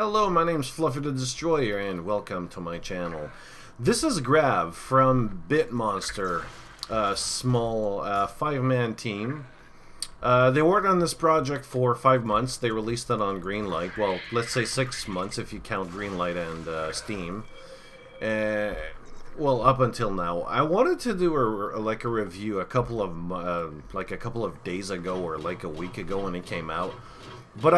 Hello, my name's Fluffy the Destroyer, and welcome to my channel. This is Grav from Bitmonster, a small 5-man team. They worked on this project for 5 months. They released it on Greenlight. Well, let's say 6 months if you count Greenlight and Steam. Well, up until now, I wanted to do a review a couple of days ago or like a week ago when it came out. But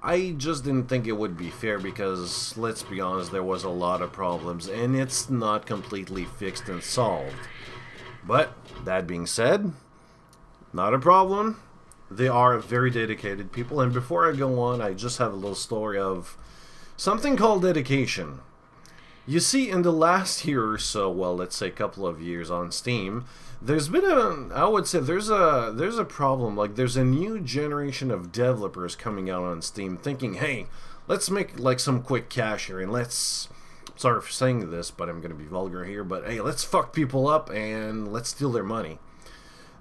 I just didn't think it would be fair because, let's be honest, there was a lot of problems and it's not completely fixed and solved. But, that being said, not a problem. They are very dedicated people, and before I go on, I just have a little story of something called dedication. You see, in the last year or so, well, let's say a couple of years on Steam, there's been I would say there's a problem. Like, there's a new generation of developers coming out on Steam thinking, hey, let's make like some quick cash here, and let's, sorry for saying this, but I'm gonna be vulgar here, but hey, let's fuck people up and let's steal their money.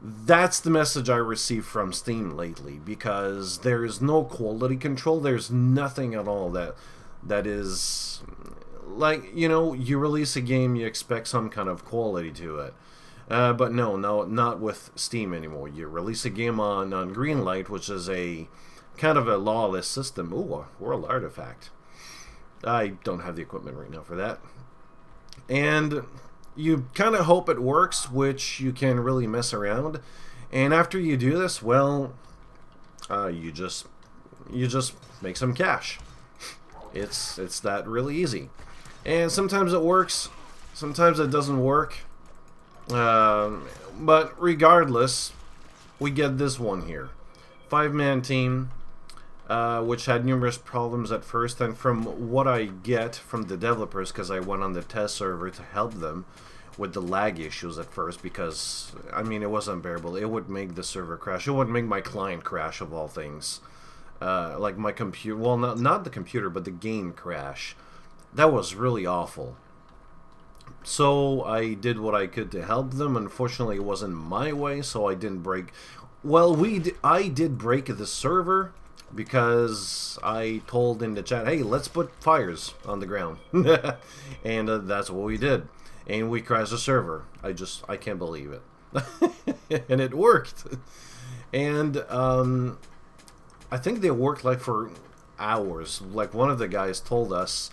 That's the message I receive from Steam lately, because there's no quality control. There's nothing at all that is, like, you know, you release a game, you expect some kind of quality to it. But no, not with Steam anymore. You release a game on Greenlight, which is a kind of a lawless system. Ooh, a world artifact. I don't have the equipment right now for that. And you kind of hope it works, which you can really mess around. And after you do this, well, you just make some cash. It's that really easy. And sometimes it works, sometimes it doesn't work. But regardless, we get this one here. 5-man team, which had numerous problems at first, and from what I get from the developers, because I went on the test server to help them with the lag issues at first, because, I mean, it was unbearable. It would make the server crash. It would make my client crash, of all things. Like my computer, well, not the computer, but the game crash. That was really awful. So I did what I could to help them. Unfortunately, it wasn't my way, so I didn't break. Well, I did break the server because I told in the chat, hey, let's put fires on the ground. And that's what we did. And we crashed the server. I can't believe it. And it worked. And I think they worked like for hours. Like, one of the guys told us,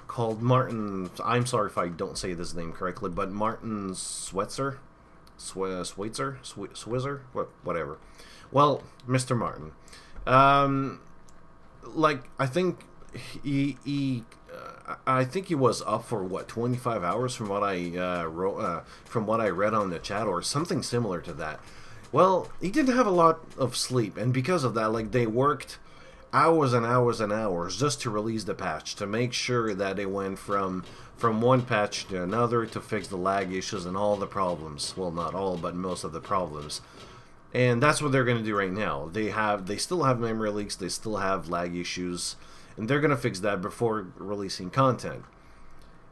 called Martin, I'm sorry if I don't say this name correctly, but Martin Switzer, whatever. Well, Mr. Martin, like, I think I think he was up for what, 25 hours from what I from what I read on the chat, or something similar to that. Well, he didn't have a lot of sleep, and because of that, like, they worked hours and hours and hours just to release the patch, to make sure that it went from one patch to another, to fix the lag issues and all the problems. Well, not all, but most of the problems. And that's what they're going to do right now. They still have memory leaks, they still have lag issues, and they're going to fix that before releasing content.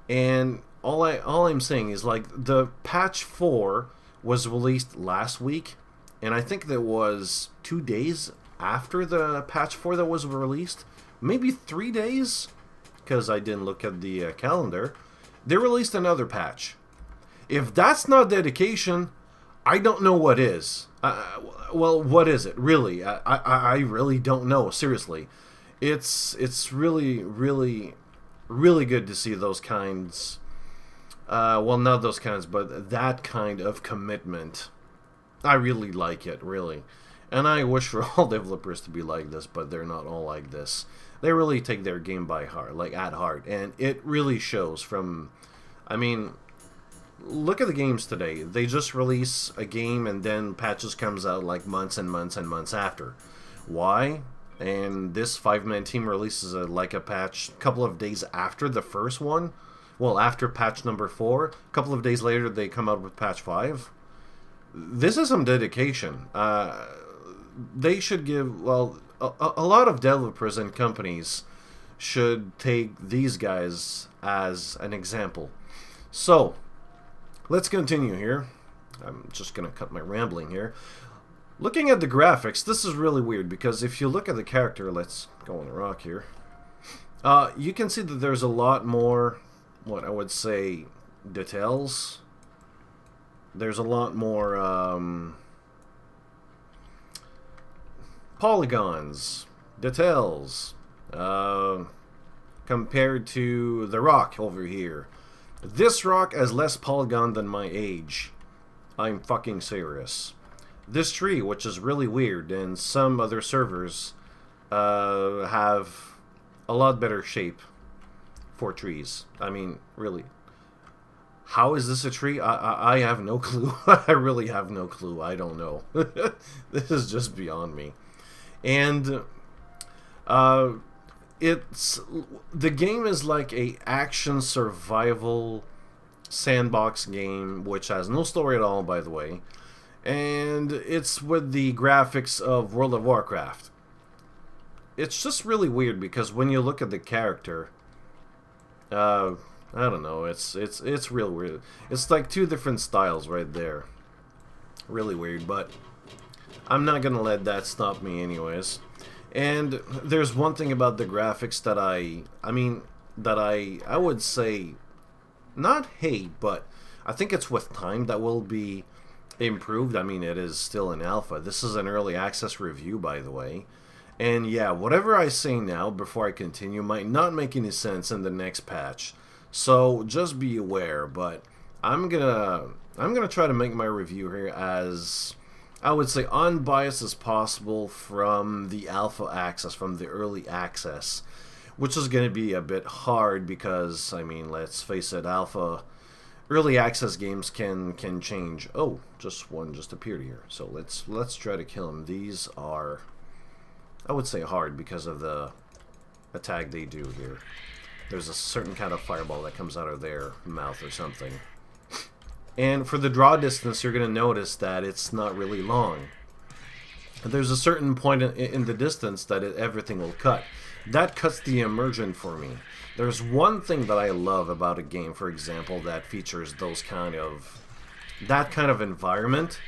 And all I'm saying is, like, the patch 4 was released last week, and I think there was 2 days after the patch 4 that was released, maybe 3 days, because I didn't look at the calendar, they released another patch. If that's not dedication, I don't know what is. Well, what is it, really? I really don't know, seriously. It's really, really, really good to see those kinds, well, not those kinds, but that kind of commitment. I really like it, really. And I wish for all developers to be like this, but they're not all like this. They really take their game by heart, like at heart, and it really shows from, I mean, look at the games today. They just release a game and then patches comes out like months and months and months after. Why? And this 5-man team releases like a patch a couple of days after the first one. Well, after patch number 4, a couple of days later they come out with patch 5. This is some dedication. They should give, well, a lot of developers and companies should take these guys as an example. So, let's continue here. I'm just going to cut my rambling here. Looking at the graphics, this is really weird, because if you look at the character, let's go on the rock here. You can see that there's a lot more, what I would say, details. There's a lot more polygons, details, compared to the rock over here. This rock has less polygon than my age. I'm fucking serious. This tree, which is really weird, and some other servers have a lot better shape for trees. I mean, really. How is this a tree? I have no clue. I really have no clue. I don't know. This is just beyond me. And it's the game is like a action survival sandbox game, which has no story at all, by the way. And it's with the graphics of World of Warcraft. It's just really weird because when you look at the character, I don't know. It's real weird. It's like two different styles right there. Really weird, but I'm not gonna let that stop me, anyways. And there's one thing about the graphics that I would say not hate, but I think it's with time that will be improved. I mean, it is still an alpha. This is an early access review, by the way. And yeah, whatever I say now before I continue might not make any sense in the next patch. So just be aware, but I'm gonna try to make my review here as, I would say, unbiased as possible from the alpha access, from the early access, which is going to be a bit hard because, I mean, let's face it, early access games can change. Oh, just one just appeared here. So let's try to kill him. These are, I would say, hard because of the attack they do here. There's a certain kind of fireball that comes out of their mouth or something. And for the draw distance, you're going to notice that it's not really long. There's a certain point in the distance that everything will cut. That cuts the immersion for me. There's one thing that I love about a game, for example, that features that kind of environment.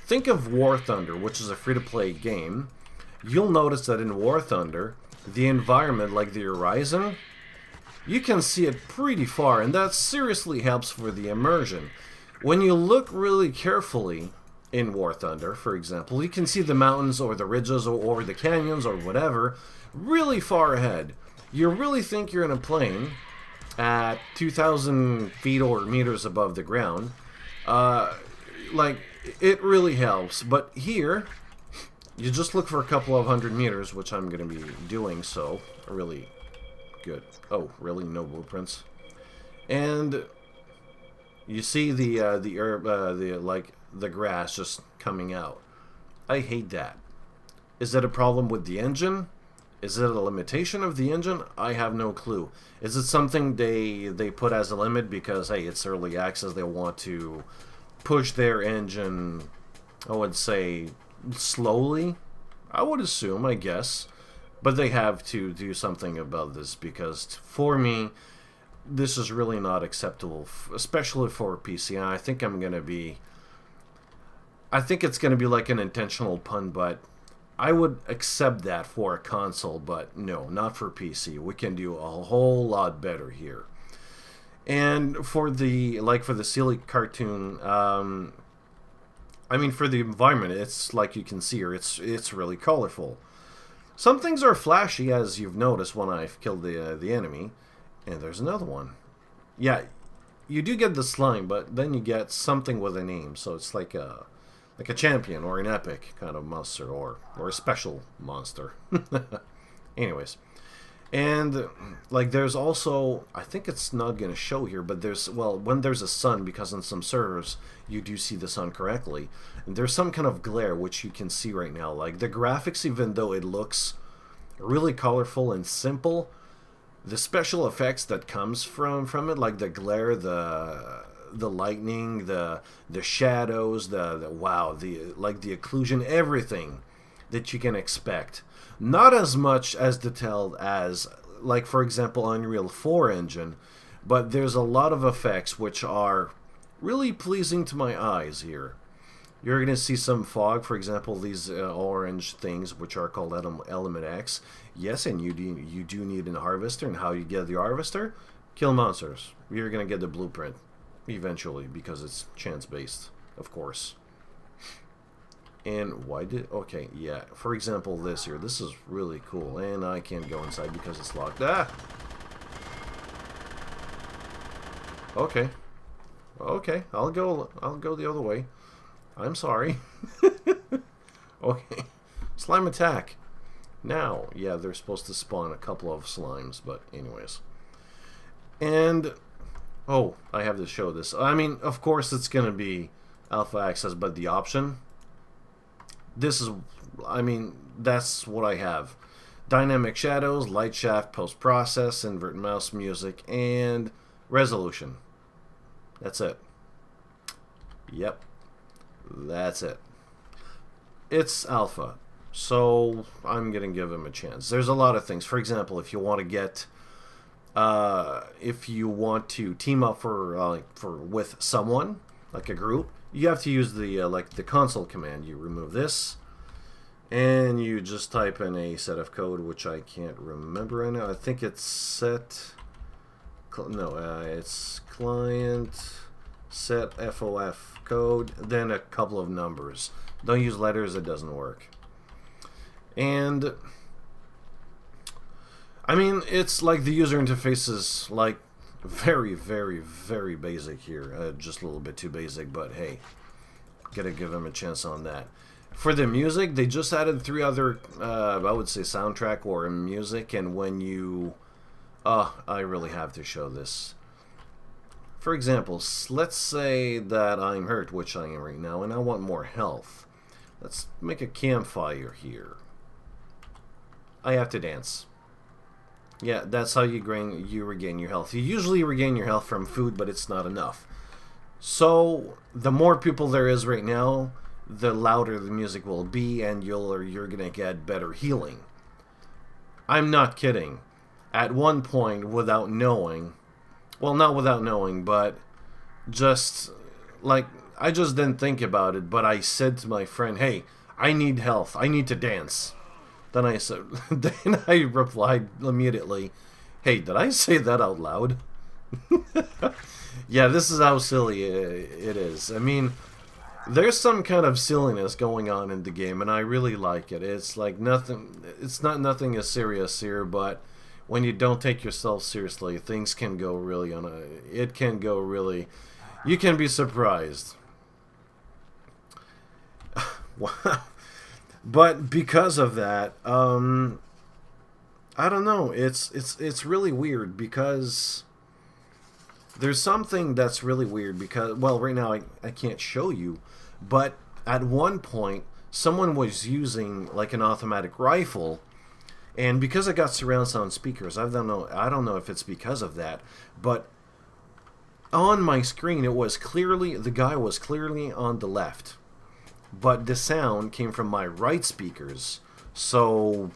Think of War Thunder, which is a free-to-play game. You'll notice that in War Thunder, the environment, like the horizon, you can see it pretty far, and that seriously helps for the immersion. When you look really carefully in War Thunder, for example, you can see the mountains or the ridges or the canyons or whatever really far ahead. You really think you're in a plane at 2,000 feet or meters above the ground. Like, it really helps. But here, you just look for a couple of 100 meters, which I'm going to be doing, so really good. Oh, really? No blueprints? And you see the herb, the grass just coming out. I hate that. Is it a problem with the engine? Is it a limitation of the engine? I have no clue. Is it something they put as a limit because, hey, it's early access, they want to push their engine, I would say, slowly? I would assume, I guess. But they have to do something about this because, for me, this is really not acceptable, especially for PC. And I think it's going to be like an intentional pun, but I would accept that for a console, but no, not for PC. We can do a whole lot better here. And for the silly cartoon, I mean, for the environment, it's like you can see here, it's really colorful. Some things are flashy, as you've noticed when I've killed the enemy. And there's another one. Yeah, you do get the slime, but then you get something with a name. So it's like a champion or an epic kind of monster or a special monster. Anyways. And like there's also, I think it's not going to show here, but when there's a sun, because on some servers you do see the sun correctly, and there's some kind of glare which you can see right now. Like the graphics, even though it looks really colorful and simple, the special effects that comes from it, like the glare, the lightning, the shadows, the occlusion, everything that you can expect. Not as much as detailed as, like, for example, Unreal 4 engine, but there's a lot of effects which are really pleasing to my eyes here. You're going to see some fog, for example, these orange things, which are called Element X. Yes, and you do need a harvester, and how you get the harvester? Kill monsters. You're gonna get the blueprint eventually because it's chance based, of course. And why did... Okay, yeah. For example, this here. This is really cool. And I can't go inside because it's locked. Ah! Okay. Okay, I'll go the other way. I'm sorry. Okay. Slime attack. Now, yeah, they're supposed to spawn a couple of slimes, but anyways. And... Oh, I have to show this. I mean, of course it's going to be alpha access, but the option... This is, I mean, that's what I have. Dynamic shadows, light shaft, post-process, invert mouse music, and resolution. That's it. Yep. That's it. It's alpha, so I'm going to give him a chance. There's a lot of things. For example, if you want to get... if you want to team up for with someone, like a group, you have to use the like the console command. You remove this, and you just type in a set of code, which I can't remember right now. I think it's set. No, it's client set FOF code, then a couple of numbers. Don't use letters; it doesn't work. And I mean, it's like the user interface is like very, very, very basic here. Just a little bit too basic, but hey, gotta give them a chance on that. For the music, they just added 3 other, I would say, soundtrack or music, and when you... I really have to show this. For example, let's say that I'm hurt, which I am right now, and I want more health. Let's make a campfire here. I have to dance. Yeah, that's how you regain your health. You usually regain your health from food, but it's not enough. So, the more people there is right now, the louder the music will be, and you're gonna get better healing. I'm not kidding. At one point, without knowing... Well, not without knowing, but just... Like, I just didn't think about it, but I said to my friend, hey, I need health. I need to dance. Then I said, then I replied immediately, hey, did I say that out loud? Yeah, this is how silly it is. I mean, there's some kind of silliness going on in the game, and I really like it. It's like nothing, it's not nothing as serious here, but when you don't take yourself seriously, things can go really it can go really, you can be surprised. Wow. But because of that, I don't know. It's really weird because there's something that's really weird because, well, right now I can't show you, but at one point someone was using like an automatic rifle, and because I got surround sound speakers, I don't know if it's because of that, but on my screen it was clearly, the guy was clearly on the left. But the sound came from my right speakers. So,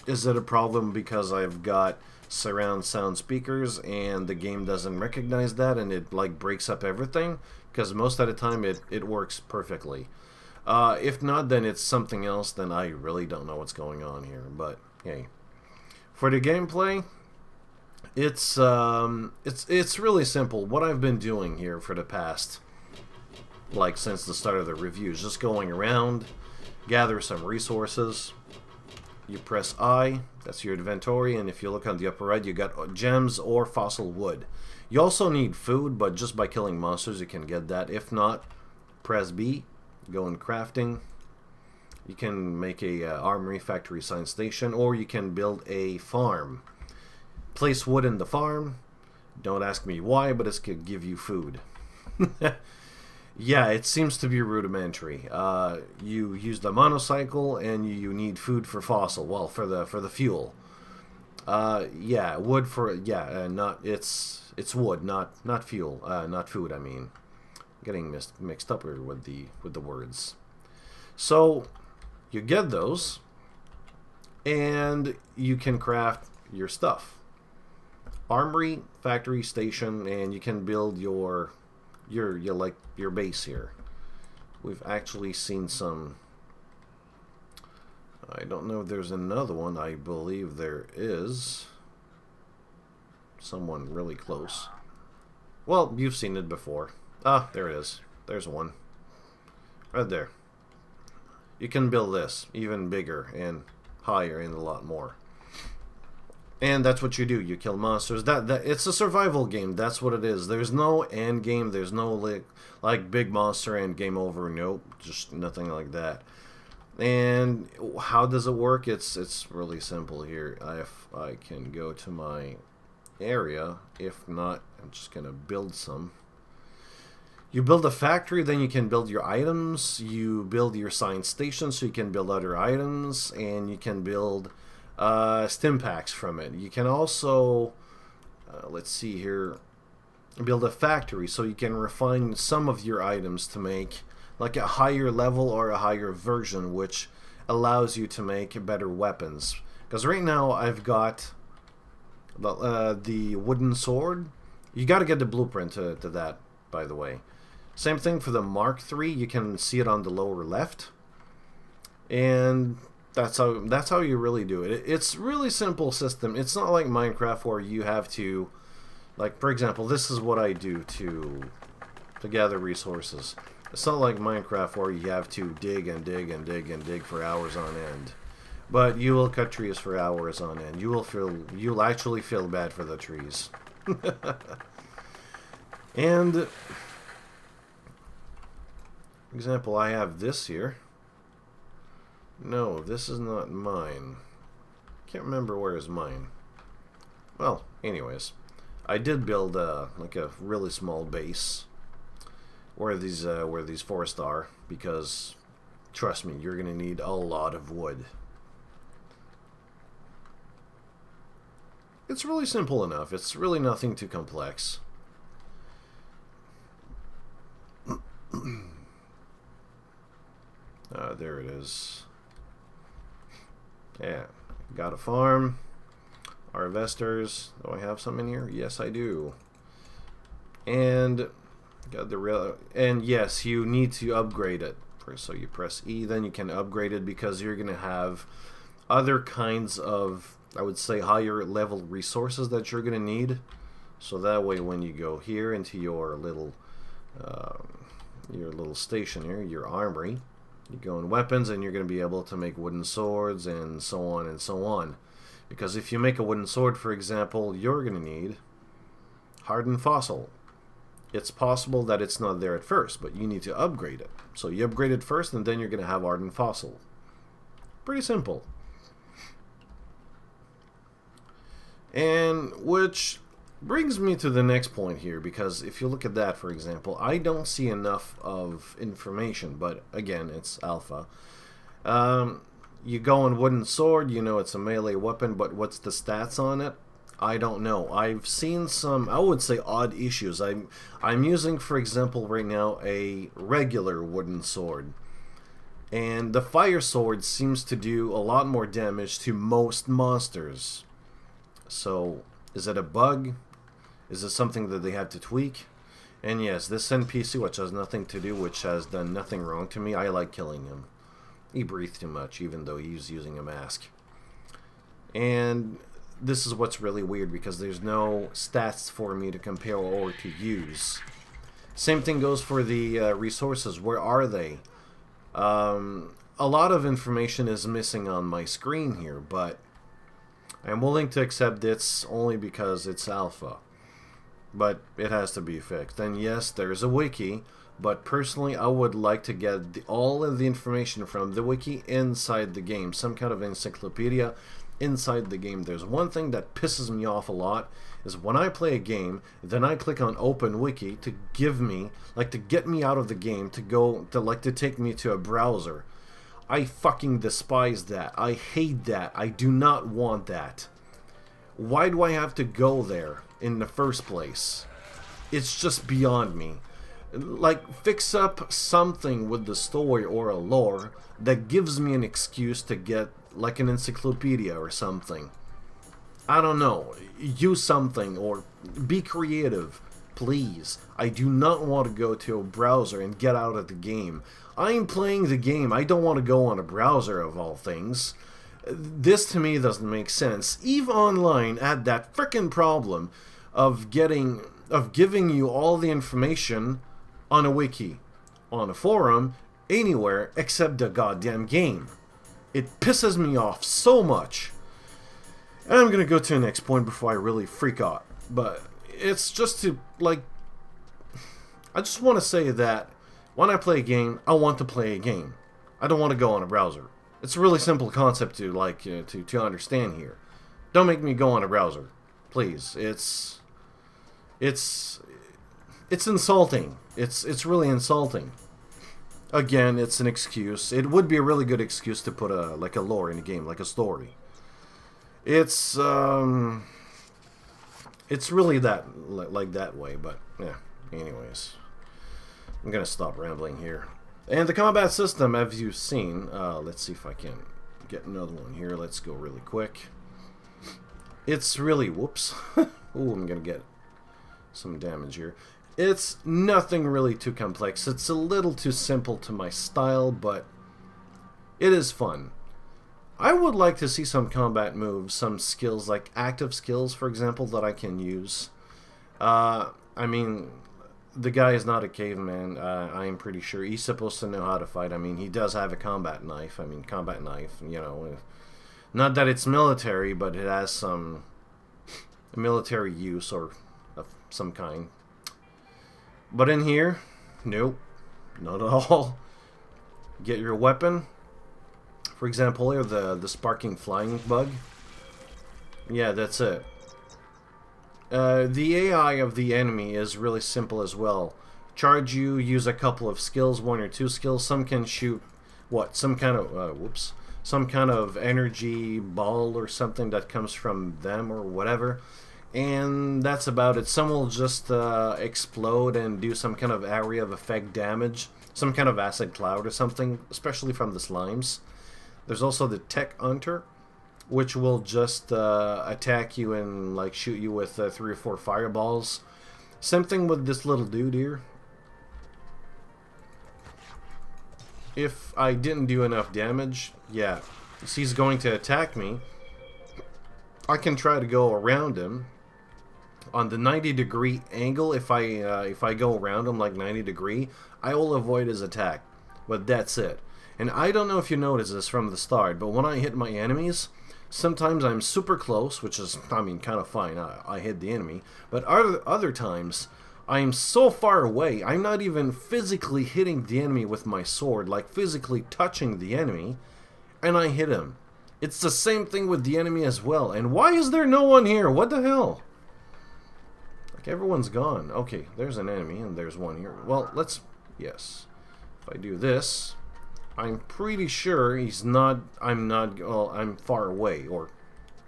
is it a problem because I've got surround sound speakers and the game doesn't recognize that and it like breaks up everything? Because most of the time it works perfectly. If not, then it's something else. Then I really don't know what's going on here. But hey, for the gameplay, it's really simple. What I've been doing here for the past, like, since the start of the reviews, just going around, gather some resources. You press I, that's your inventory, and if you look on the upper right, you got gems or fossil wood. You also need food, but just by killing monsters you can get that. If not, press B, go in crafting. You can make a armory, factory, science station, or you can build a farm. Place wood in the farm. Don't ask me why, but it's going to give you food. Yeah, it seems to be rudimentary. You use the monocycle, and you need food for fossil. Well, for the fuel. Yeah, wood for not it's wood, not fuel, not food. I mean, getting mixed up here with the words. So you get those, and you can craft your stuff. Armory, factory, station, and you can build your base here. We've actually seen some I don't know if there's another one. I believe there is. Someone really close. Well, you've seen it before. Ah, there it is. There's one. Right there. You can build this even bigger and higher and a lot more. And that's what you do. You kill monsters. It's a survival game. That's what it is. There's no end game. There's no like big monster and game over. Nope, just nothing like that. And how does it work? It's really simple here. If I can go to my area, if not, I'm just gonna build some. You build a factory, then you can build your items. You build your science station, so you can build other items, and you can build stim packs from it. You can also, let's see here, build a factory, so you can refine some of your items to make like a higher level or a higher version, which allows you to make better weapons. Because right now I've got the wooden sword. You got to get the blueprint to that, by the way. Same thing for the Mark III. You can see it on the lower left, and that's how you really do it. It's really simple system. It's not like Minecraft where you have to, like, for example, this is what I do to gather resources. It's not like Minecraft where you have to dig and dig and dig and dig for hours on end. But you will cut trees for hours on end. You'll actually feel bad for the trees. And example, I have this here. No, this is not mine. Can't remember where is mine. Well, anyways, I did build like a really small base where these forests are, because trust me, you're gonna need a lot of wood. It's really simple enough. It's really nothing too complex. There it is. Yeah, got a farm. Harvesters. Do I have some in here? Yes, I do. And got the real. And yes, you need to upgrade it. So you press E, then you can upgrade it, because you're gonna have other kinds of, I would say, higher level resources that you're gonna need. So that way, when you go here into your little station here, your armory, you go in weapons, and you're going to be able to make wooden swords and so on and so on. Because if you make a wooden sword, for example, you're going to need hardened fossil. It's possible that it's not there at first, but you need to upgrade it. So you upgrade it first, and then you're going to have hardened fossil. Pretty simple. And which brings me to the next point here, because if you look at that, for example, I don't see enough of information, but again, it's alpha. You go on wooden sword, you know it's a melee weapon, but what's the stats on it? I don't know. I've seen some, I would say, odd issues. I'm using, for example, right now a regular wooden sword, and the fire sword seems to do a lot more damage to most monsters. So, is it a bug? Is it something that they had to tweak? And yes, this NPC, which has nothing to do, which has done nothing wrong to me, I like killing him. He breathed too much, even though he's using a mask. And this is what's really weird, because there's no stats for me to compare or to use. Same thing goes for the resources. Where are they? A lot of information is missing on my screen here, but I'm willing to accept it's only because it's alpha. But it has to be fixed. And yes, there's a wiki, but personally I would like to get all of the information from the wiki inside the game. Some kind of encyclopedia inside the game. There's one thing that pisses me off a lot, is when I play a game, then I click on open wiki to give me, like, to get me out of the game, to take me to a browser. I fucking despise that. I hate that. I do not want that. Why do I have to go there in the first place? It's just beyond me. Like, fix up something with the story or a lore that gives me an excuse to get, like, an encyclopedia or something. I don't know. Use something, or be creative. please. I do not want to go to a browser and get out of the game. I'm playing the game. I don't want to go on a browser, of all things. This to me doesn't make sense. EVE Online had that frickin' problem of giving you all the information on a wiki, on a forum, anywhere except the goddamn game. It pisses me off so much. And I'm gonna go to the next point before I really freak out. But it's just to, like, I just want to say that when I play a game, I want to play a game. I don't want to go on a browser. It's a really simple concept to, like, to understand here. Don't make me go on a browser, please. It's insulting. It's really insulting. Again, it's an excuse. It would be a really good excuse to put a lore in a game, like a story. It's really that way, but yeah. Anyways, I'm gonna stop rambling here. And the combat system, as you've seen, let's see if I can get another one here. Let's go really quick. It's really, whoops. Ooh, I'm gonna get some damage here. It's nothing really too complex. It's a little too simple to my style, but it is fun. I would like to see some combat moves, some skills, like active skills, for example, that I can use. I mean, the guy is not a caveman, I am pretty sure. He's supposed to know how to fight. I mean, he does have a combat knife. I mean, combat knife, you know. Not that it's military, but it has some military use or of some kind. But in here, nope, not at all. Get your weapon. For example, here, the sparking flying bug. Yeah, that's it. The AI of the enemy is really simple as well. Charge you, use a couple of skills, 1 or 2 skills. Some can shoot, what, some kind of, some kind of energy ball or something that comes from them or whatever. And that's about it. Some will just explode and do some kind of area of effect damage. Some kind of acid cloud or something, especially from the slimes. There's also the Tech Hunter, which will just attack you and like shoot you with 3 or 4 fireballs. Same thing with this little dude here. If I didn't do enough damage, yeah, he's going to attack me. I can try to go around him on the 90-degree angle. If I go around him like 90-degree, I will avoid his attack. But that's it. And I don't know if you noticed this from the start, but when I hit my enemies, sometimes I'm super close, which is, I mean, kind of fine. I hit the enemy. But other times, I'm so far away, I'm not even physically hitting the enemy with my sword, like physically touching the enemy, and I hit him. It's the same thing with the enemy as well. And why is there no one here? What the hell? Like, everyone's gone. Okay, there's an enemy, and there's one here. Well, let's... Yes. If I do this... I'm pretty sure he's not... Well, I'm far away, or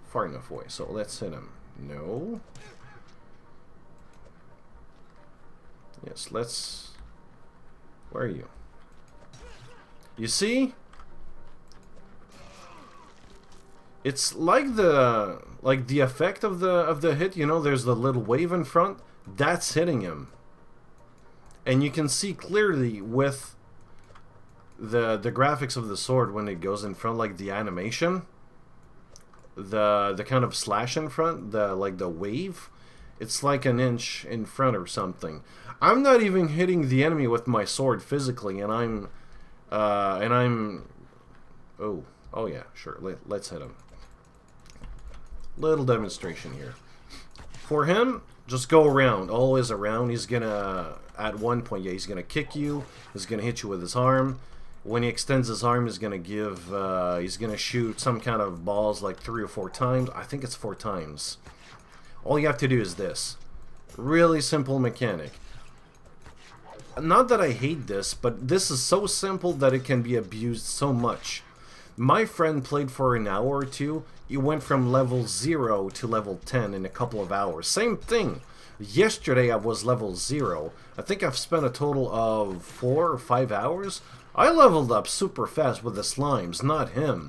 far enough away. So let's hit him. No. Yes, let's... Where are you? You see? It's like the effect of the hit, you know, there's the little wave in front. That's hitting him. And you can see clearly with the graphics of the sword when it goes in front, like the animation, the kind of slash in front, the wave, it's like an inch in front or something. I'm not even hitting the enemy with my sword physically, and I'm oh yeah, sure, let's hit him. Little demonstration here. For him, just go around, always around. He's gonna, at one point, yeah, he's gonna kick you, he's gonna hit you with his arm. When he extends his arm, he's gonna he's gonna shoot some kind of balls like 3 or 4 times. I think it's 4 times. All you have to do is this. Really simple mechanic. Not that I hate this, but this is so simple that it can be abused so much. My friend played for an hour or 2. He went from level 0 to level 10 in a couple of hours. Same thing. Yesterday I was level 0. I think I've spent a total of 4 or 5 hours. I leveled up super fast with the slimes, not him.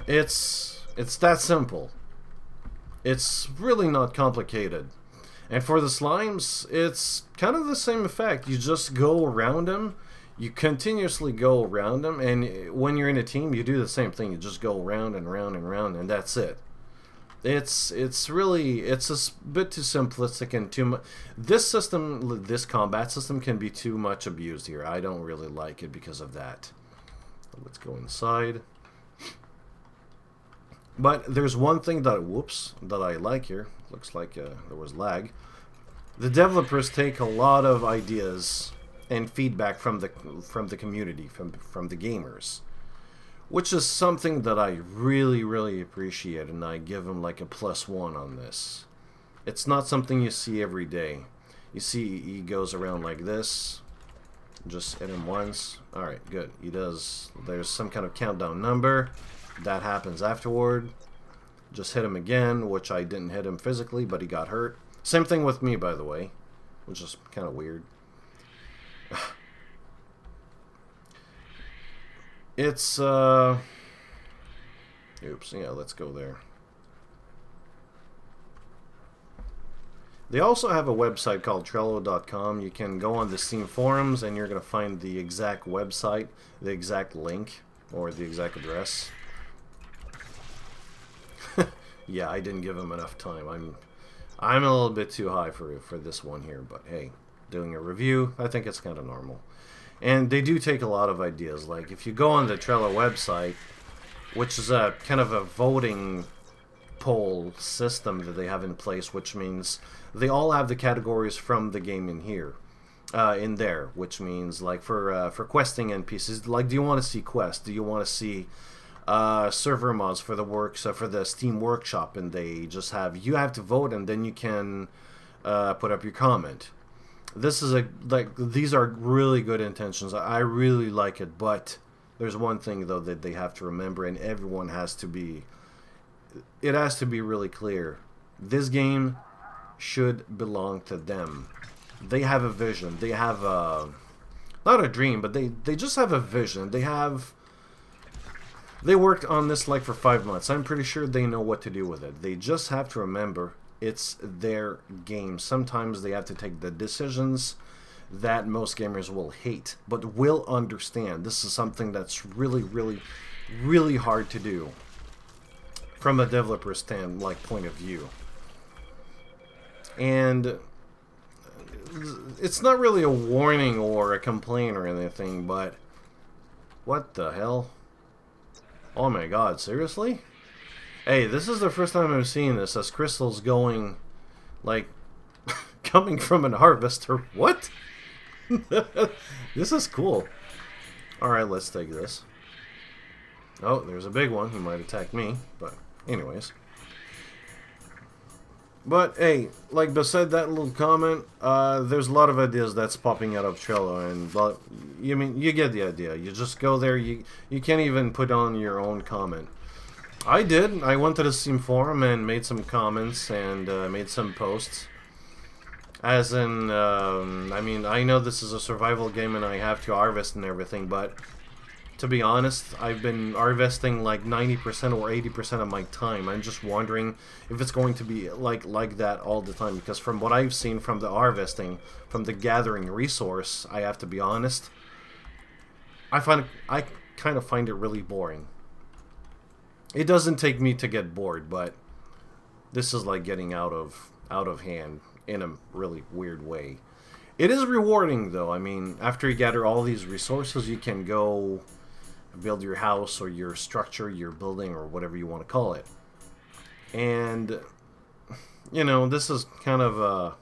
It's that simple. It's really not complicated. And for the slimes, it's kind of the same effect. You just go around them. You continuously go around them, and when you're in a team, you do the same thing. You just go round and round and round, and that's it. It's really, it's a bit too simplistic and too much. This combat system can be too much abused here. I don't really like it because of that. Let's go inside. But there's one thing that, that I like here. Looks like there was lag. The developers take a lot of ideas and feedback from the community, from the gamers, which is something that I really appreciate, and I give them like a +1 on this. It's not something you see every day. You see he goes around like this, just hit him once. Alright, good. He does, there's some kind of countdown number that happens afterward. Just hit him again, which I didn't hit him physically, but he got hurt. Same thing with me, by the way, which is kind of weird. It's, oops, yeah, let's go there. They also have a website called Trello.com. You can go on the Steam forums and you're going to find the exact website, the exact link, or the exact address. Yeah, I didn't give him enough time. I'm a little bit too high for this one here, but hey, doing a review, I think it's kind of normal. And they do take a lot of ideas. Like if you go on the Trello website, which is a kind of a voting poll system that they have in place, which means they all have the categories from the game in here, in there, which means like for questing NPCs, like do you want to see quests? Do you want to see server mods for the for the Steam Workshop? And they just have, you have to vote, and then you can put up your comment. This is these are really good intentions. I really like it, but there's one thing though that they have to remember, and everyone has to be, it has to be really clear. This game should belong to them. They have a vision. They have not a dream, but they just have a vision. They worked on this like for 5 months. I'm pretty sure they know what to do with it. They just have to remember it's their game. Sometimes they have to take the decisions that most gamers will hate, but will understand. This is something that's really hard to do from a developer's point of view. And it's not really a warning or a complaint or anything, but what the hell? Oh my god, seriously? Hey, this is the first time I'm seeing this, as crystals going, like, coming from an harvester. What? This is cool. Alright, let's take this. Oh, there's a big one. He might attack me, but anyways. But, hey, like beside that little comment, there's a lot of ideas that's popping out of Trello, and, but, you get the idea. You just go there, you can't even put on your own comment. I did. I went to the Steam forum and made some comments and made some posts. As in, I know this is a survival game and I have to harvest and everything, but to be honest, I've been harvesting like 90% or 80% of my time. I'm just wondering if it's going to be like that all the time, because from what I've seen from the harvesting, from the gathering resource, I have to be honest, I kind of find it really boring. It doesn't take me to get bored, but this is like getting out of hand in a really weird way. It is rewarding though. I mean, after you gather all these resources, you can go build your house or your structure, your building, or whatever you want to call it. And this is kind of a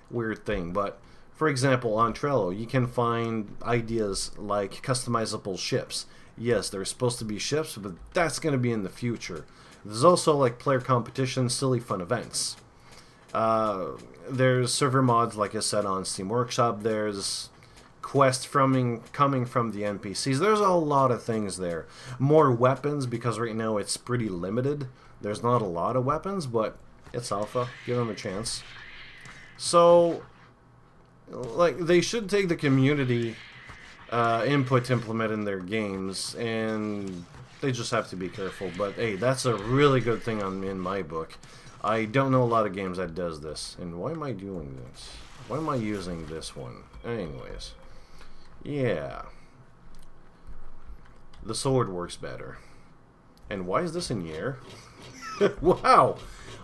weird thing, but for example, on Trello, you can find ideas like customizable ships. Yes, there's supposed to be ships, but that's going to be in the future. There's also like player competition, silly fun events. There's server mods, like I said, on Steam Workshop. There's quests coming from the NPCs. There's a lot of things there. More weapons, because right now it's pretty limited. There's not a lot of weapons, but it's alpha. Give them a chance. So, like, they should take the community input to implement in their games, and they just have to be careful. But hey, that's a really good thing in my book. I don't know a lot of games that does this. And why am I doing this? Why am I using this one? Anyways. Yeah. The sword works better. And why is this in the air? Wow!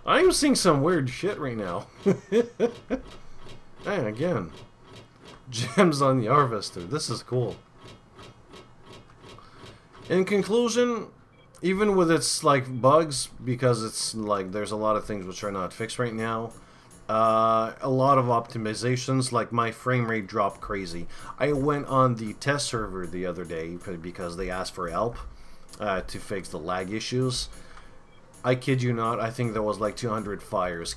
I'm seeing some weird shit right now. And again. Gems on the harvester. This is cool. In conclusion, even with its like bugs, because it's like there's a lot of things which are not fixed right now, a lot of optimizations, like my frame rate dropped crazy. I went on the test server the other day because they asked for help to fix the lag issues. I kid you not, I think there was like 200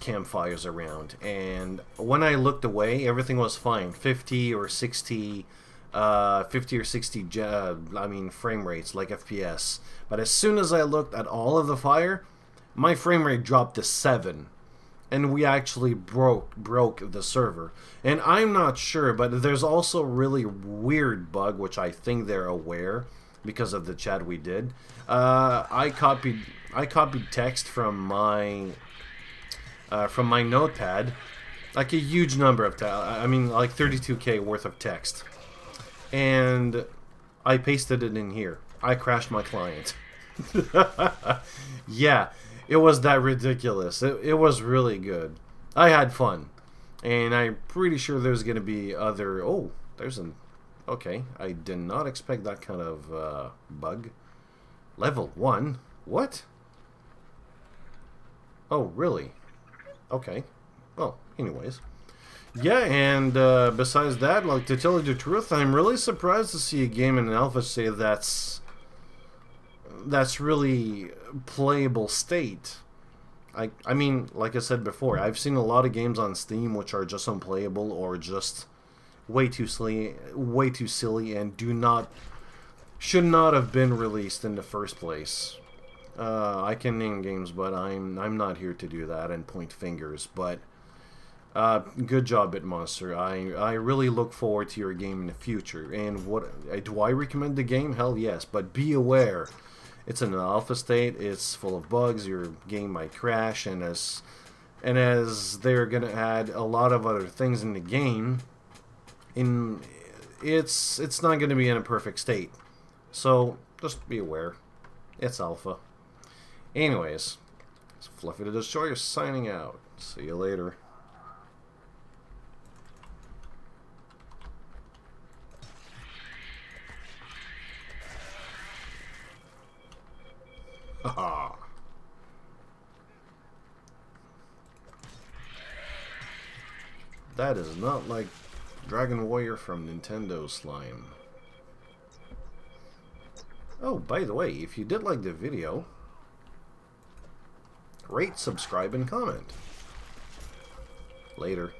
campfires around, and when I looked away, everything was fine. 50 or 60 frame rates, like FPS. But as soon as I looked at all of the fire, my frame rate dropped to 7. And we actually broke the server. And I'm not sure, but there's also a really weird bug, which I think they're aware because of the chat we did. I copied text from my notepad, like a huge number of like 32K worth of text. And I pasted it in here. I crashed my client. Yeah, it was that ridiculous. It was really good. I had fun. And I'm pretty sure there's going to be other... Oh, there's an... Okay, I did not expect that kind of bug. Level 1? What? Oh, really? Okay. Well, anyways. Yeah, and besides that, like, to tell you the truth, I'm really surprised to see a game in an alpha say that's really playable state. I mean, like I said before, I've seen a lot of games on Steam which are just unplayable or just way too silly and should not have been released in the first place. I can name games, but I'm not here to do that and point fingers. But good job, BitMonster. I really look forward to your game in the future. And what do I recommend the game? Hell yes, but be aware. It's in an alpha state. It's full of bugs. Your game might crash, and as they're gonna add a lot of other things in the game, it's not gonna be in a perfect state. So just be aware. It's alpha. Anyways, it's Fluffy the Destroyer signing out. See you later. Haha. That is not like Dragon Warrior from Nintendo Slime. Oh, by the way, if you did like the video, rate, subscribe, and comment. Later.